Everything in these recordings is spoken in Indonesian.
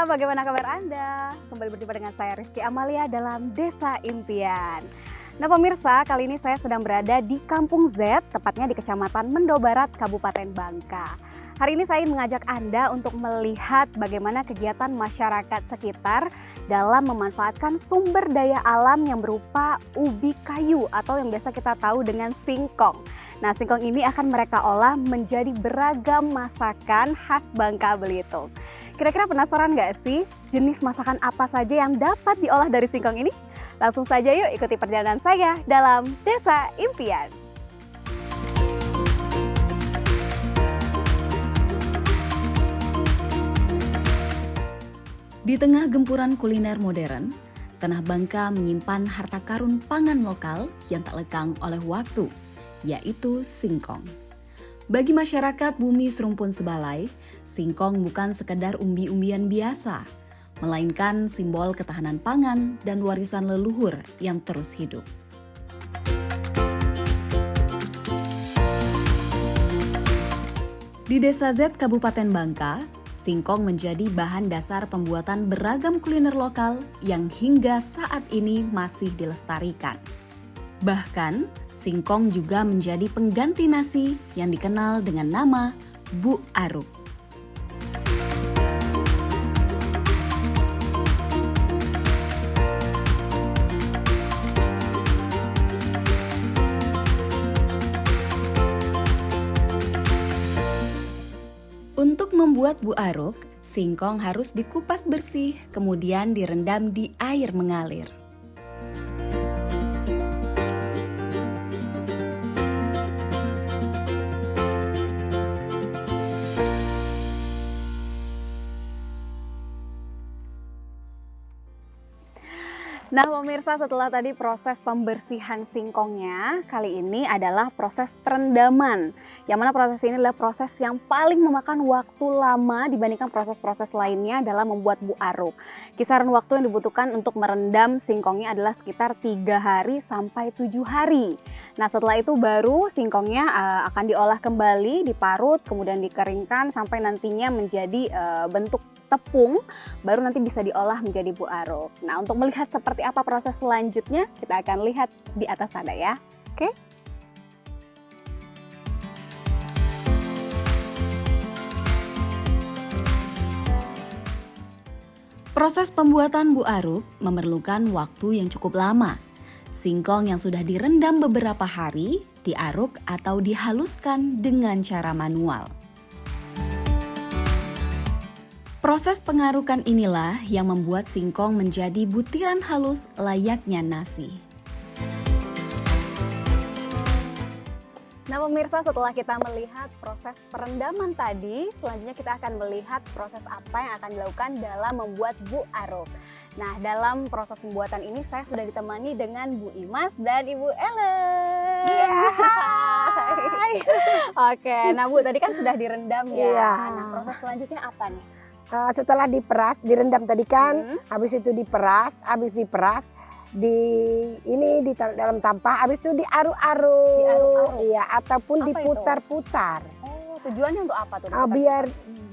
pemirsa, bagaimana kabar Anda? Kembali berjumpa dengan saya Rizky Amalia dalam Desa Impian. Nah pemirsa, kali ini saya sedang berada di Kampung Z, tepatnya di Kecamatan Mendo Barat, Kabupaten Bangka. Hari ini saya ingin mengajak Anda untuk melihat bagaimana kegiatan masyarakat sekitar dalam memanfaatkan sumber daya alam yang berupa ubi kayu atau yang biasa kita tahu dengan singkong. Nah, singkong ini akan mereka olah menjadi beragam masakan khas Bangka Belitung. Kira-kira penasaran nggak sih jenis masakan apa saja yang dapat diolah dari singkong ini? Langsung saja yuk ikuti perjalanan saya dalam Desa Impian. Di tengah gempuran kuliner modern, Tanah Bangka menyimpan harta karun pangan lokal yang tak lekang oleh waktu, yaitu singkong. Bagi masyarakat bumi serumpun sebalai, singkong bukan sekedar umbi-umbian biasa, melainkan simbol ketahanan pangan dan warisan leluhur yang terus hidup. Di Desa Z Kabupaten Bangka, singkong menjadi bahan dasar pembuatan beragam kuliner lokal yang hingga saat ini masih dilestarikan. Bahkan, singkong juga menjadi pengganti nasi yang dikenal dengan nama Bu Aruk. Untuk membuat Bu Aruk, singkong harus dikupas bersih, kemudian direndam di air mengalir. Nah pemirsa, setelah tadi proses pembersihan singkongnya, kali ini adalah proses perendaman. Yang mana proses ini adalah proses yang paling memakan waktu lama dibandingkan proses-proses lainnya dalam membuat Bu Aruk. Kisaran waktu yang dibutuhkan untuk merendam singkongnya adalah sekitar 3 hari sampai 7 hari. Nah setelah itu baru singkongnya akan diolah kembali, diparut, kemudian dikeringkan sampai nantinya menjadi bentuk tepung, baru nanti bisa diolah menjadi Bu Aruk. Nah untuk melihat seperti apa proses selanjutnya, kita akan lihat di atas sana ya. Oke? Proses pembuatan Bu Aruk memerlukan waktu yang cukup lama. Singkong yang sudah direndam beberapa hari diaruk atau dihaluskan dengan cara manual. Proses pengarukan inilah yang membuat singkong menjadi butiran halus layaknya nasi. Nah pemirsa, setelah kita melihat proses perendaman tadi, selanjutnya kita akan melihat proses apa yang akan dilakukan dalam membuat Bu Aruk. Nah dalam proses pembuatan ini saya sudah ditemani dengan Bu Imas dan Ibu Ellen. Hai. Oke, nah Bu tadi kan sudah direndam ya. Iya. Nah proses selanjutnya apa nih? Setelah diperas, direndam tadi kan, habis itu diperas, di dalam tampah, habis itu diaruk-aruk. Diaruk-aruk? Iya, ataupun Apa diputar-putar. Oh, tujuannya untuk apa tuh? Biar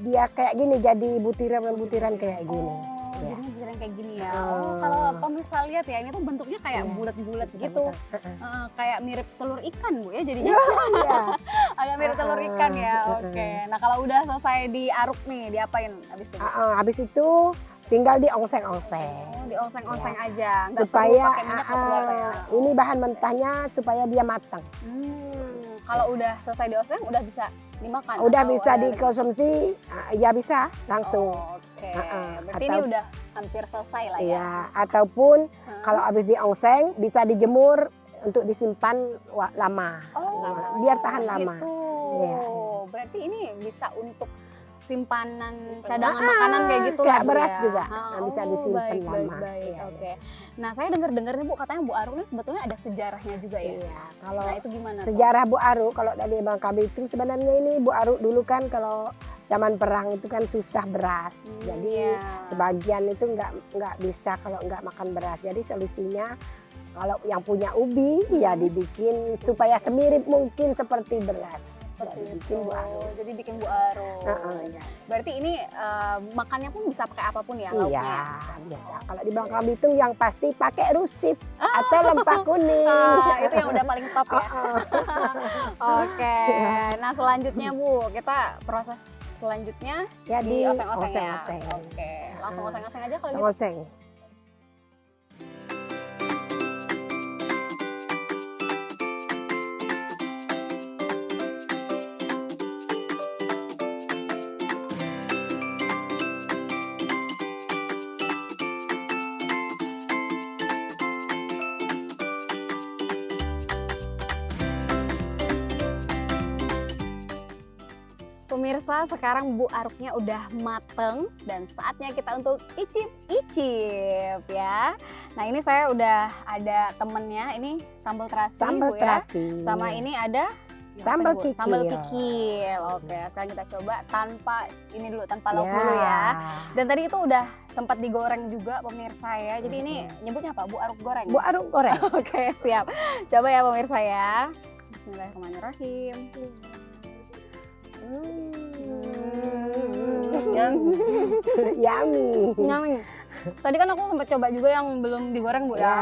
dia kayak gini, jadi butiran-butiran kayak gini. Oh, Ya. jadinya butiran kayak gini ya. Oh, kalau pemirsa lihat ya, ini tuh bentuknya kayak Iya. bulat-bulat gitu. Betul. Kayak mirip telur ikan Bu ya jadinya. Iya. Agak mirip telur ikan ya. Oke. Nah, kalau udah selesai diaruk nih, diapain habis itu? Habis itu tinggal diongseng-ongseng. Oh, dioseng-oseng aja. Nggak Supaya perlu pakai minyak, nggak perlu apa ya? ini bahan mentahnya supaya dia matang. Kalau udah selesai dioseng, udah bisa dimakan? Udah atau bisa ada- dikonsumsi, ya bisa langsung. Oh, oke. Berarti Atau- ini udah hampir selesai lah ya? Ya, ataupun kalau habis diongseng bisa dijemur untuk disimpan lama. Oh, biar tahan lama. Gitu. Iya. Berarti ini bisa untuk simpanan cadangan makanan kayak gitu kayak lah Bu, beras ya? juga. Bisa disimpan baik, lama. Baik, Iya, oke. Nah, saya dengar-dengar nih Bu, katanya Bu Aruk ini sebetulnya ada sejarahnya juga ya. Iya, kalau Nah, itu gimana? sejarah Bu Aruk, kalau dari Bangka Belitung sebenarnya ini Bu Aruk dulu kan kalau zaman perang itu kan susah beras. Jadi iya. sebagian itu nggak bisa kalau nggak makan beras. Jadi solusinya kalau yang punya ubi ya dibikin supaya semirip mungkin seperti beras. seperti Jadi itu. bikin Bu Arut. Jadi bikin Bu Arut. Ya. Berarti ini makannya pun bisa pakai apapun ya Iya, lauknya? biasa. Kalau di Bangka Belitung yang pasti pakai rusip atau lempah kuning. Itu yang udah paling top ya. Oke. Nah selanjutnya Bu, kita proses selanjutnya Ya di di oseng-oseng ya. oseng-oseng. Oke. Langsung oseng-oseng aja kalau gitu. Oseng. Pemirsa, sekarang Bu Aruknya udah mateng dan saatnya kita untuk icip-icip ya. Nah ini saya udah ada temennya, ini sambal terasi Sambal Bu ya. terasi. Sama ini ada Sambal Bu? kikil. Sambal kikil. Oke, sekarang kita coba tanpa ini dulu, tanpa lauk Ya. dulu ya. Dan tadi itu udah sempat digoreng juga pemirsa ya. Jadi ini nyebutnya apa? Bu Aruk goreng. Bu Aruk goreng. Oke, siap. Coba ya pemirsa ya. Bismillahirrahmanirrahim. Yummy. Nyami. Tadi kan aku sempat coba juga yang belum digoreng Bu ya. Ya.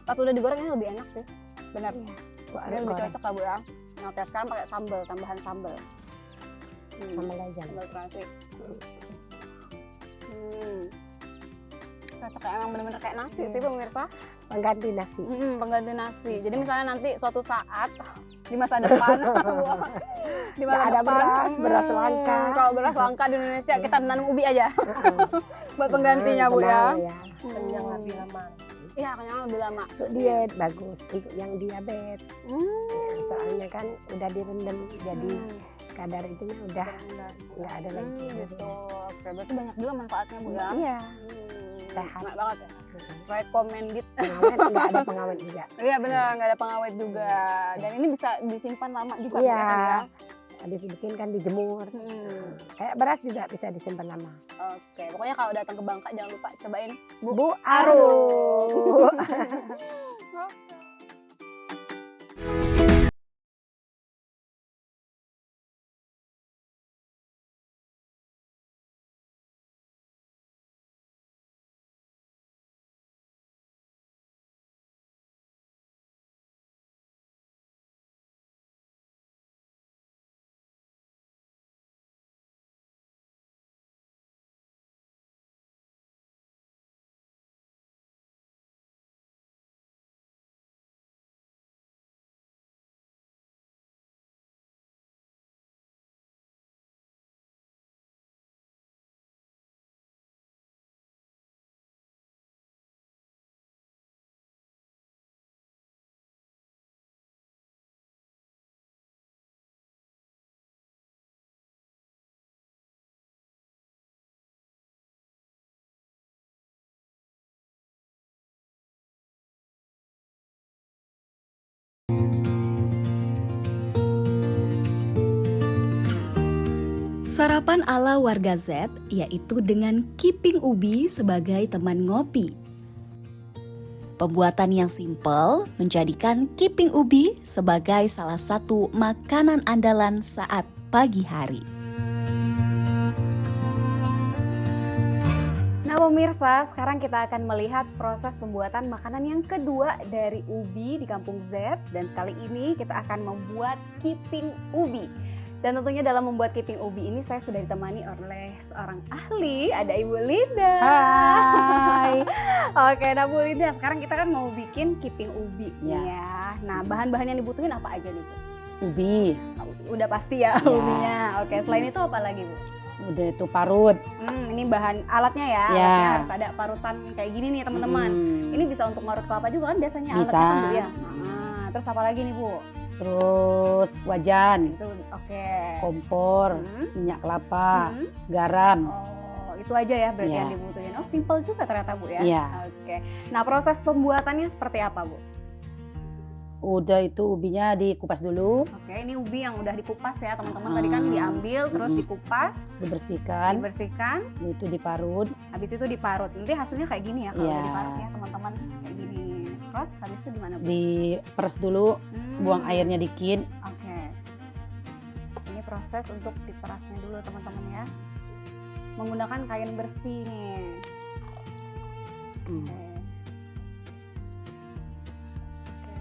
Pas udah digoreng ini lebih enak sih. Benar. Bu Ini Aruk lebih goreng. cocok lah Bu ya. Nah, oke, sekarang pakai sambal, tambahan sambal. Sambal aja. Sambal terasi. Cocok kayak emang bener-bener kayak nasi sih pemirsa. Pengganti nasi. Pengganti nasi. Bisa. Jadi misalnya nanti suatu saat di masa depan, di masa Nggak ada depan, beras langka. Kalau beras langka di Indonesia kita nanam ubi aja buat penggantinya Bu ya. Kenyang lebih lama. Iya, kenyang lebih lama. Untuk diet bagus, untuk yang diabetes. Ya, soalnya kan udah direndam, jadi kadar itunya udah nggak ada lagi. Gitu. Oke, berarti banyak juga manfaatnya Bu ya. Iya. Sehat. Enak banget ya. Recommended. Pengawet nggak ada pengawet juga. Iya benar, nggak ada pengawet juga. Dan ini bisa disimpan lama juga Bu, Iya. ya, kan ya. Habis dibikin kan dijemur. Hmm. Kayak beras juga bisa disimpan lama. Oke, pokoknya kalau datang ke Bangka jangan lupa cobain Bu Aruk. Sarapan ala warga Z yaitu dengan kiping ubi sebagai teman ngopi. Pembuatan yang simpel menjadikan kiping ubi sebagai salah satu makanan andalan saat pagi hari. Nah pemirsa, sekarang kita akan melihat proses pembuatan makanan yang kedua dari ubi di Kampung Z. Dan kali ini kita akan membuat kiping ubi. Dan tentunya dalam membuat kiping ubi ini saya sudah ditemani oleh seorang ahli, ada Ibu Linda. Hai. Oke, nah Bu Linda, sekarang kita kan mau bikin kiping ubi Ya. ya. Nah, bahan-bahan yang dibutuhin apa aja nih Bu? Ubi, Udah pasti ya, Ya. ubinya. Oke, selain itu apa lagi Bu? udah itu parut. Ini bahan alatnya ya, Ya. alatnya harus ada parutan kayak gini nih teman-teman. Hmm. Ini bisa untuk marut kelapa juga kan biasanya Bisa. alatnya kan Bu ya. Nah, terus apa lagi nih Bu? Terus wajan, Itu oke. kompor, Hmm. minyak kelapa, Hmm. garam. Oh, itu aja ya berarti Ya. yang dibutuhin. Oh, simple juga ternyata Bu ya. Iya. Oke. Nah, proses pembuatannya seperti apa Bu? Udah itu ubinya dikupas dulu, Oke, ini ubi yang udah dikupas ya teman-teman. Tadi kan diambil, terus dikupas, dibersihkan, dibersihkan, itu diparut. habis itu diparut. Nanti hasilnya kayak gini ya kalau Iya. diparut ya teman-teman, kayak gini. Terus habis itu gimana Bu? Diperes dulu, buang airnya dikit. Oke. proses untuk diperasnya dulu teman-teman ya. Menggunakan kain bersih nih. Oke. Oke,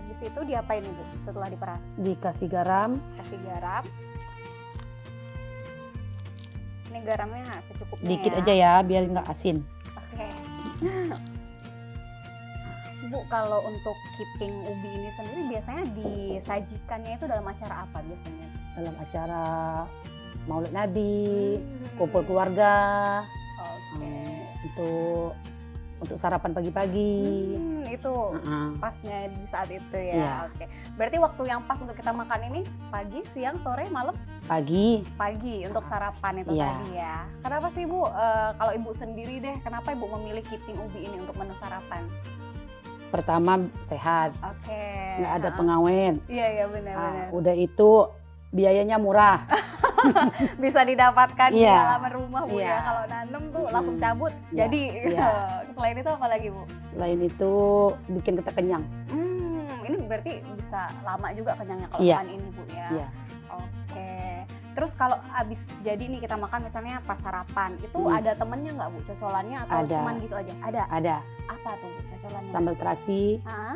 habis itu diapain Ibu setelah diperas? Dikasih garam, Kasih garam. Ini garamnya secukupnya dikit ya. aja ya biar nggak asin. Oke. Bu, kalau untuk keeping ubi ini sendiri biasanya disajikannya itu dalam acara apa biasanya? Dalam acara Maulid Nabi, kumpul keluarga, Oke. untuk sarapan pagi-pagi. Itu pasnya di saat itu ya. Iya. Oke. Berarti waktu yang pas untuk kita makan ini pagi, siang, sore, malam? Pagi, Pagi untuk sarapan itu Iya. tadi ya. Kenapa sih Bu? Kalau Ibu sendiri deh, kenapa Ibu memilih keeping ubi ini untuk menu sarapan? pertama sehat, Oke. nggak ada pengawet. Iya benar-benar. Udah itu biayanya murah. Bisa didapatkan di Iya. halaman rumah Bu ya. Iya. Kalau nanam tuh langsung cabut. Iya. Jadi Iya. selain itu apa lagi Bu? Lain itu bikin kita kenyang. Ini berarti bisa lama juga kenyangnya kalau Iya. makan ini Bu ya. Iya. Oke. Terus kalau abis jadi nih kita makan misalnya pas sarapan, itu ada temennya nggak Bu? Cocolannya atau Ada. cuman gitu aja? Ada. Ada Apa tuh Bu cocolannya? sambal terasi, Hah?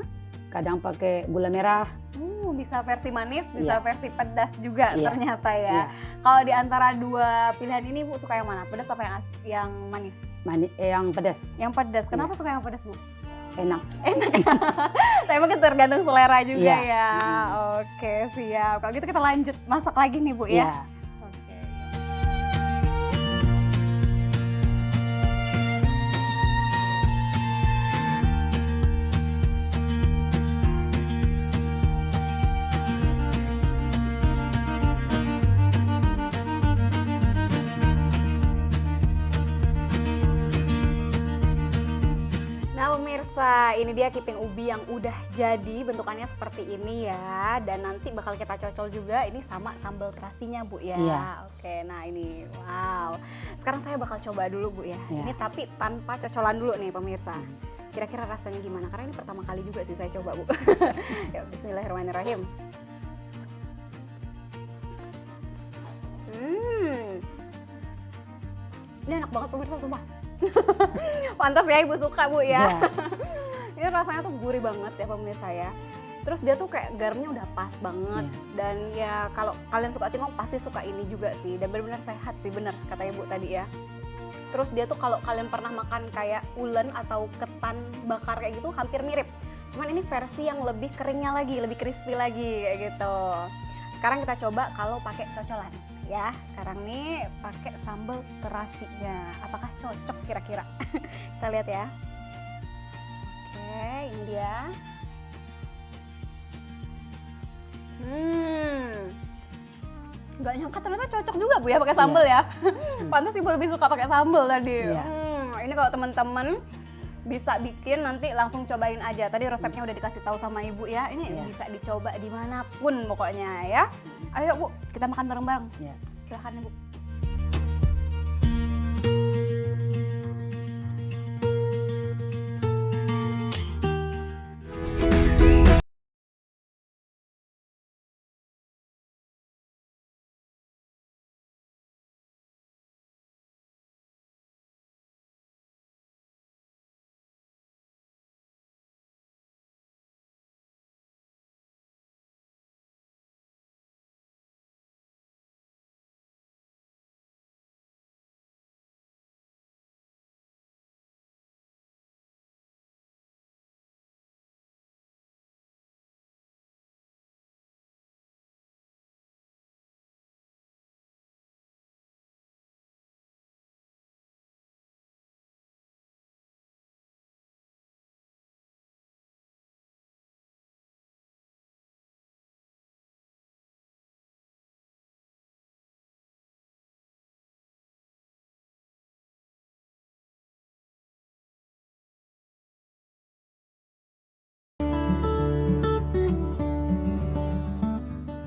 kadang pakai gula merah. Bisa versi manis, bisa Iya. versi pedas juga Iya. ternyata ya. Iya. Kalau di antara dua pilihan ini Bu suka yang mana? Pedas apa yang manis? Yang pedas, Yang pedas. Kenapa suka yang pedas Bu? enak. Tapi mungkin tergantung selera juga Iya. ya. Oke, siap. Kalau gitu kita lanjut masak lagi nih Bu ya. Iya. Oke. Nah pemirsa, ini dia keeping ubi yang udah jadi, bentukannya seperti ini ya. Dan nanti bakal kita cocol juga ini sama sambal terasinya Bu ya. Iya. Oke, nah ini, wow. Sekarang saya bakal coba dulu Bu ya. Iya. Ini tapi tanpa cocolan dulu nih pemirsa. Kira-kira rasanya gimana? Karena ini pertama kali juga sih saya coba Bu. Ya, bismillahirrahmanirrahim. Ini enak banget pemirsa, sumpah. Pantas ya Ibu suka Bu ya. Iya. Ini rasanya tuh gurih banget ya pemirsa ya. Terus dia tuh kayak garamnya udah pas banget. Dan ya kalau kalian suka singkong pasti suka ini juga sih. Dan benar-benar sehat sih, bener kata Ibu tadi ya. Terus dia tuh kalau kalian pernah makan kayak ulen atau ketan bakar kayak gitu hampir mirip. Cuman ini versi yang lebih keringnya lagi, lebih crispy lagi kayak gitu. Sekarang kita coba kalau pakai cocolan ya. Sekarang nih pakai sambal terasinya. Apakah cocok kira-kira? Kita lihat ya. Oke, ini dia. Nggak nyangka ternyata cocok juga Bu ya pakai sambal ya. Pantas Ibu lebih suka pakai sambal tadi. Iya. Ini kalau teman-teman bisa bikin nanti langsung cobain aja. Tadi resepnya udah dikasih tahu sama Ibu ya. Ini Iya. bisa dicoba dimanapun pokoknya ya. Ayo Bu, kita makan bareng-bareng. Iya. Silahkan Ibu.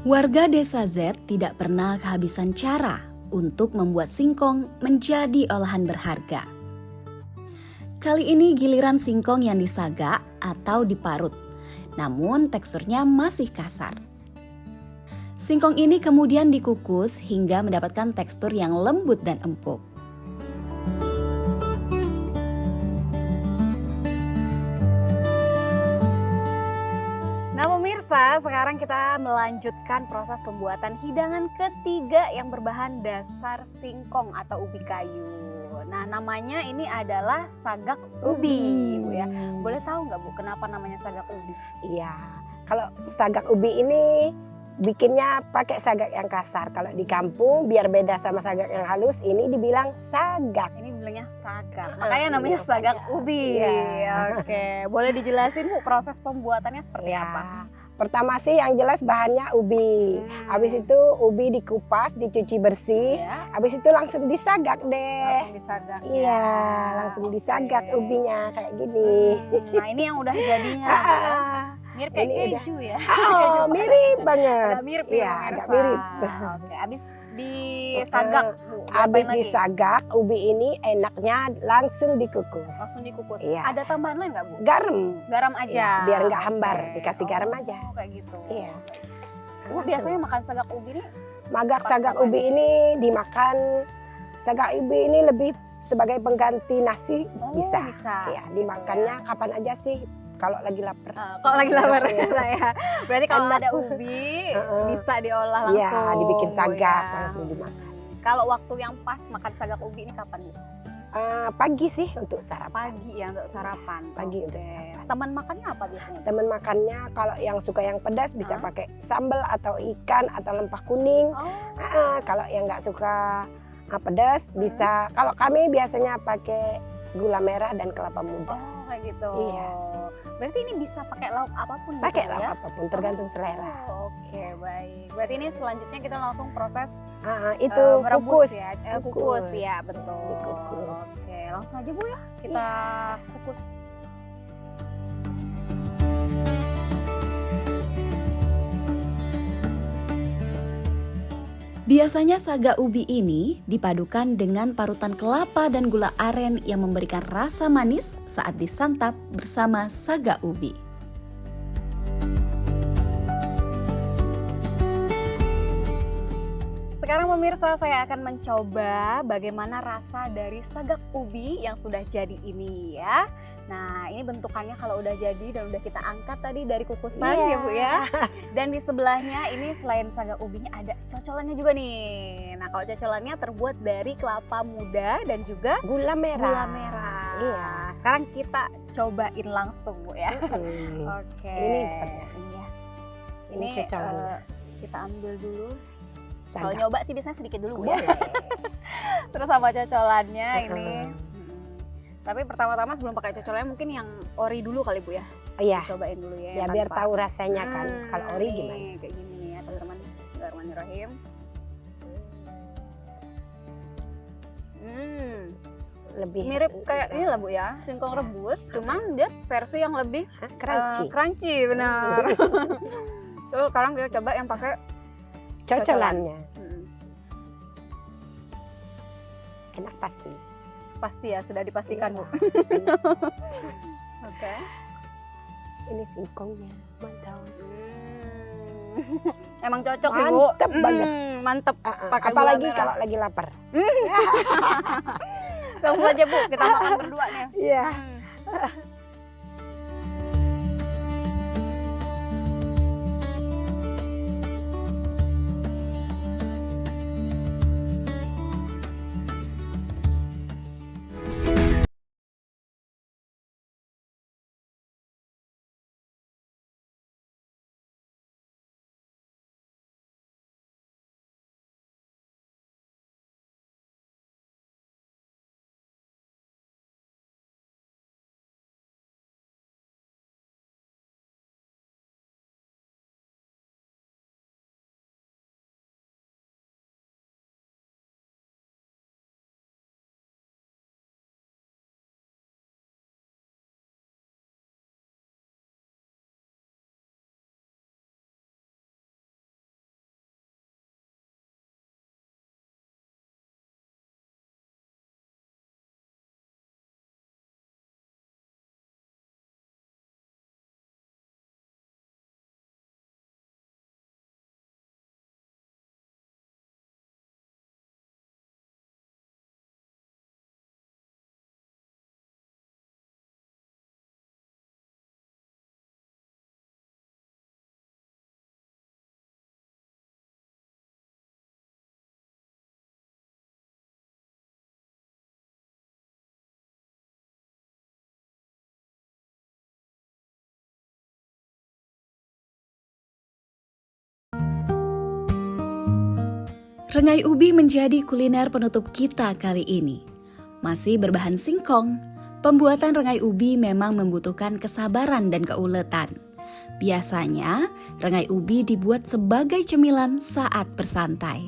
Warga desa Z tidak pernah kehabisan cara untuk membuat singkong menjadi olahan berharga. Kali ini giliran singkong yang disagak atau diparut, namun teksturnya masih kasar. Singkong ini kemudian dikukus hingga mendapatkan tekstur yang lembut dan empuk. Nah pemirsa, sekarang kita melanjutkan proses pembuatan hidangan ketiga yang berbahan dasar singkong atau ubi kayu. Nah namanya ini adalah sagak ubi, Bu ya. Boleh tahu nggak Bu, kenapa namanya sagak ubi? Iya, kalau sagak ubi ini bikinnya pakai sagak yang kasar. Kalau di kampung biar beda sama sagak yang halus, ini dibilang sagak. Ini bilangnya sagak, makanya namanya Iya, sagak makanya. ubi. Iya. Oke, boleh dijelasin Bu proses pembuatannya seperti Ya, apa? pertama sih yang jelas bahannya ubi. Habis itu ubi dikupas, dicuci bersih. Ya, Habis itu langsung disagak deh. langsung disagak. Iya, langsung disagak Oke. ubinya kayak gini. Nah ini yang udah jadinya, Bu ya. Ah, Mirip kayak Ini udah. keju ya. oh, mirip banget. Agak mirip Iya, ya, agak pemirsa. mirip. Oke, habis disagak, Bu. Habis Diapain lagi? disagak, ubi ini enaknya langsung dikukus. Langsung dikukus. Iya. Ada tambahan lain nggak Bu? Garam. Garam aja. Iya, biar nggak hambar, Oke. dikasih garam aja. Oh, kayak gitu. Iya. Bu biasanya makan sagak ubi nih Magak pas sagak kapan? ubi ini dimakan. Sagak ubi ini lebih sebagai pengganti nasi bisa. bisa. Ya, dimakannya kapan aja sih kalau lagi lapar. Kalau lagi lapar Iya. saya. Berarti kalau Enak. ada ubi Heeh. bisa diolah Iya, langsung. dibikin Bu, sagak ya. langsung dimakan. Kalau waktu yang pas makan sagak ubi ini kapan Bu? Pagi sih untuk sarapan. Pagi ya untuk sarapan. Pagi untuk Oke. sarapan. Teman makannya apa biasanya? Teman makannya kalau yang suka yang pedas bisa Hah? pakai sambal atau ikan atau lempah kuning. Oh. Kalau yang nggak suka pedas bisa. Kalau kami biasanya pakai gula merah dan kelapa muda. Oh kayak gitu. Iya. Berarti ini bisa pakai lauk apapun gitu Pakai ya? lah apapun tergantung selera. Oh, oke baik. Berarti ini selanjutnya kita langsung proses Itu merebus kukus. ya. Kukus Kukus. ya betul. Dikukus. Oke langsung aja Bu ya kita kukus. Biasanya saga ubi ini dipadukan dengan parutan kelapa dan gula aren yang memberikan rasa manis saat disantap bersama saga ubi. Sekarang pemirsa saya akan mencoba bagaimana rasa dari sagak ubi yang sudah jadi ini ya. Nah ini bentukannya kalau udah jadi dan udah kita angkat tadi dari kukusan Iya. ya Bu ya. Dan di sebelahnya ini selain sagak ubinya ada cocolannya juga nih. Nah kalau cocolannya terbuat dari kelapa muda dan juga Gula merah. gula merah. Iya. Sekarang kita cobain langsung Bu ya. Hmm. Oke. Ini dapatnya. Iya. Ini Ini cocolannya. kita ambil dulu. Kalau Sagak. nyoba sih biasanya sedikit dulu Bu ya. Boleh. Terus sama cocolannya ini. Heeh. Tapi pertama-tama sebelum pakai cocolannya mungkin yang ori dulu kali Bu ya. Iya. Cobain dulu ya. Ya biar tahu rasanya kan. Kalau ori nih, gimana? Kayak gini nih ya teman-teman. Bismillahirrahmanirrahim. Lebih Mirip kayak ini lah Bu ya, singkong rebus, cuman dia versi yang lebih crunchy. crunchy benar. Tuh sekarang kita coba yang pakai Cocolannya hmm, enak pasti. pasti ya sudah dipastikan Bu. Iya. Oke. Ini singkongnya mantap. Emang cocok sih Bu. Mantep banget. Mantep. Pakai gula Apalagi merah. kalau lagi lapar. Langsung aja Bu, kita makan berdua nih. Iya. Hmm. Rengai ubi menjadi kuliner penutup kita kali ini. Masih berbahan singkong, pembuatan rengai ubi memang membutuhkan kesabaran dan keuletan. Biasanya, rengai ubi dibuat sebagai cemilan saat bersantai.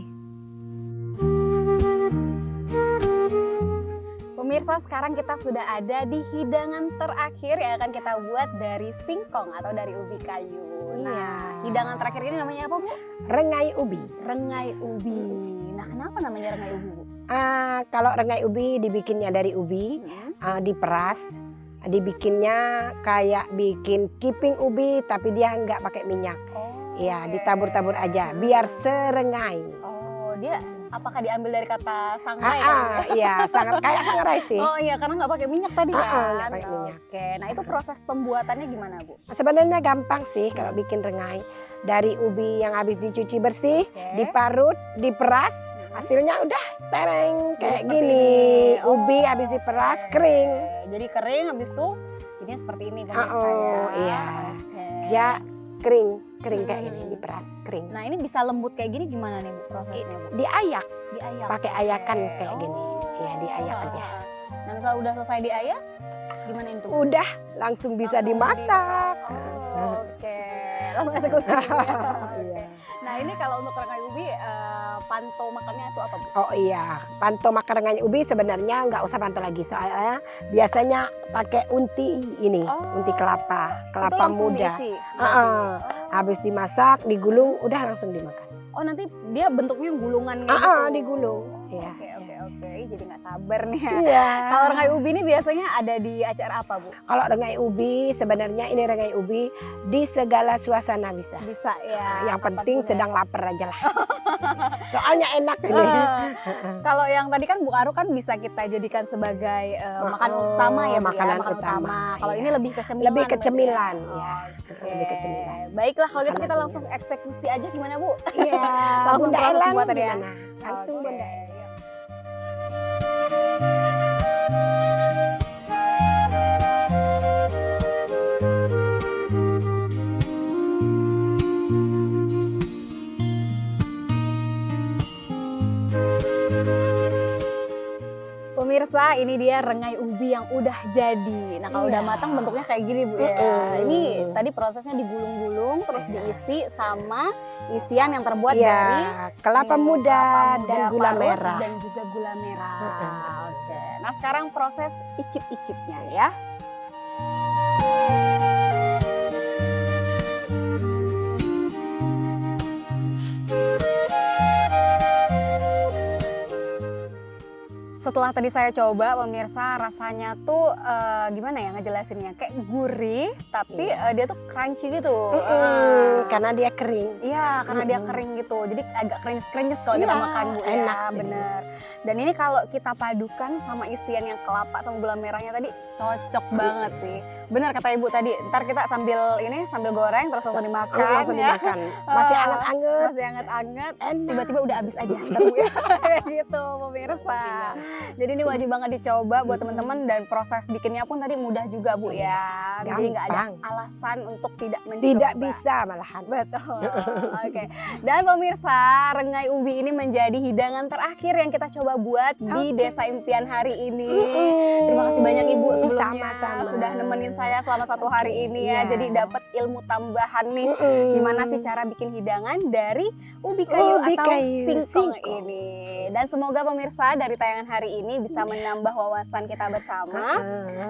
Pemirsa, sekarang kita sudah ada di hidangan terakhir yang akan kita buat dari singkong atau dari ubi kayu. Nah, hidangan terakhir ini namanya apa, Bu? Rengai ubi. Rengai ubi. Nah, kenapa namanya rengai ubi, Bu? Kalau rengai ubi dibikinnya dari ubi, diperas, dibikinnya kayak bikin kiping ubi tapi dia nggak pakai minyak. Ya, ditabur-tabur aja biar serengai. Oh, dia apakah diambil dari kata sangrai? Iya, sangat kayak sangrai sih. Oh iya, karena nggak pakai minyak tadi kan? Nggak pakai minyak. Oke, nah itu proses pembuatannya gimana, Bu? Sebenarnya gampang sih kalau bikin rengai. Dari ubi yang habis dicuci bersih, diparut, diperas, hasilnya udah tereng kayak seperti gini. ini. Ubi habis diperas kering. Jadi kering, habis itu ini seperti ini pemirsa ya. Iya. Oke. Ya kering kayak gini, diperas kering. Nah ini bisa lembut kayak gini gimana nih, Bu, prosesnya, Bu? Diayak, Diayak. pakai ayakan kayak gini. Iya, diayak aja. Nah misalnya udah selesai diayak, gimana itu? Udah langsung bisa Langsung dimasak. Oh, oke, langsung eksekusi. Iya. Nah ini kalau untuk rengai ubi, panto makannya itu apa, Bu? Oh iya, panto makan rengai ubi sebenarnya nggak usah panto lagi, soalnya biasanya pakai unti ini, unti kelapa Itu langsung muda. diisi? Habis dimasak, digulung, udah langsung dimakan. Oh nanti dia bentuknya gulungan gitu? Digulung. Iya. Oke, jadi nggak sabar nih ya. Iya. Kalau rengai ubi ini biasanya ada di acara apa, Bu? Kalau rengai ubi sebenarnya ini rengai ubi di segala suasana bisa. Bisa ya. Yang penting apapun ya. sedang lapar aja lah. Soalnya enak ini. Kalau yang tadi kan Bu Aru kan bisa kita jadikan sebagai makan utama ya, Bu, makanan makan utama. Kalau Iya. ini lebih ke cemilan. Lebih ke berarti cemilan, ya. ya. Oke. Lebih ke cemilan. Baiklah kalau gitu Makanan kita ini. langsung eksekusi aja gimana, Bu? Iya. Langsung Bunda proses Elan buatan ya? gimana? Langsung Oke, Bunda. yuk. Pemirsa, ini dia rengai ubi yang udah jadi. Nah, kalau udah Iya. matang bentuknya kayak gini, Bu ya. Ini tadi prosesnya digulung-gulung terus diisi sama isian yang terbuat Iya, dari kelapa muda dan gula parut merah. dan juga gula merah. Oke. Nah, sekarang proses icip-icipnya ya. Setelah tadi saya coba, pemirsa, rasanya tuh gimana ya ngejelasinnya, kayak gurih tapi dia tuh crunchy gitu. Karena dia kering. Iya, karena dia kering gitu, jadi agak cringe kalau kita Iya, makan, Bu. enak. Ya, bener. Dan ini kalau kita padukan sama isian yang kelapa sama gula merahnya tadi cocok banget sih. Bener kata Ibu tadi, ntar kita sambil goreng terus langsung dimakan Langsung ya. dimakan. Masih anget-anget. Masih anget-anget. Enak. Tiba-tiba udah habis aja ntar, Bu, ya. Kayak gitu pemirsa. Jadi ini wajib banget dicoba buat teman-teman, dan proses bikinnya pun tadi mudah juga, Bu ya. Jadi nggak ada Gampang. alasan untuk tidak mencoba. Tidak bisa malahan. Betul. Oke. Dan pemirsa, rengai ubi ini menjadi hidangan terakhir yang kita coba buat di Desa Impian hari ini. Terima kasih banyak Ibu sebelumnya Sama-sama. sudah nemenin saya selama 1 hari ini ya. Iya. Jadi dapat ilmu tambahan nih. Gimana sih cara bikin hidangan dari ubi kayu Ubi atau kayu, singkong singkong. ini. Dan semoga pemirsa dari tayangan hari ini bisa menambah wawasan kita bersama.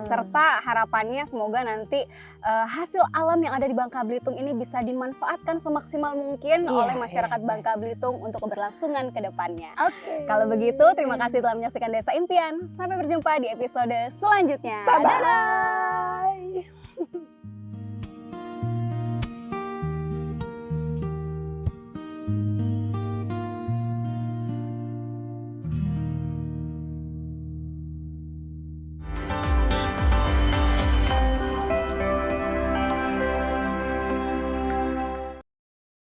Serta harapannya semoga nanti hasil alam yang ada di Bangka Belitung ini bisa dimanfaatkan semaksimal mungkin oleh masyarakat Bangka Belitung untuk keberlangsungan ke depannya. Oke. Kalau begitu, terima kasih telah menyaksikan Desa Impian. Sampai berjumpa di episode selanjutnya. Bye-bye. Dadah!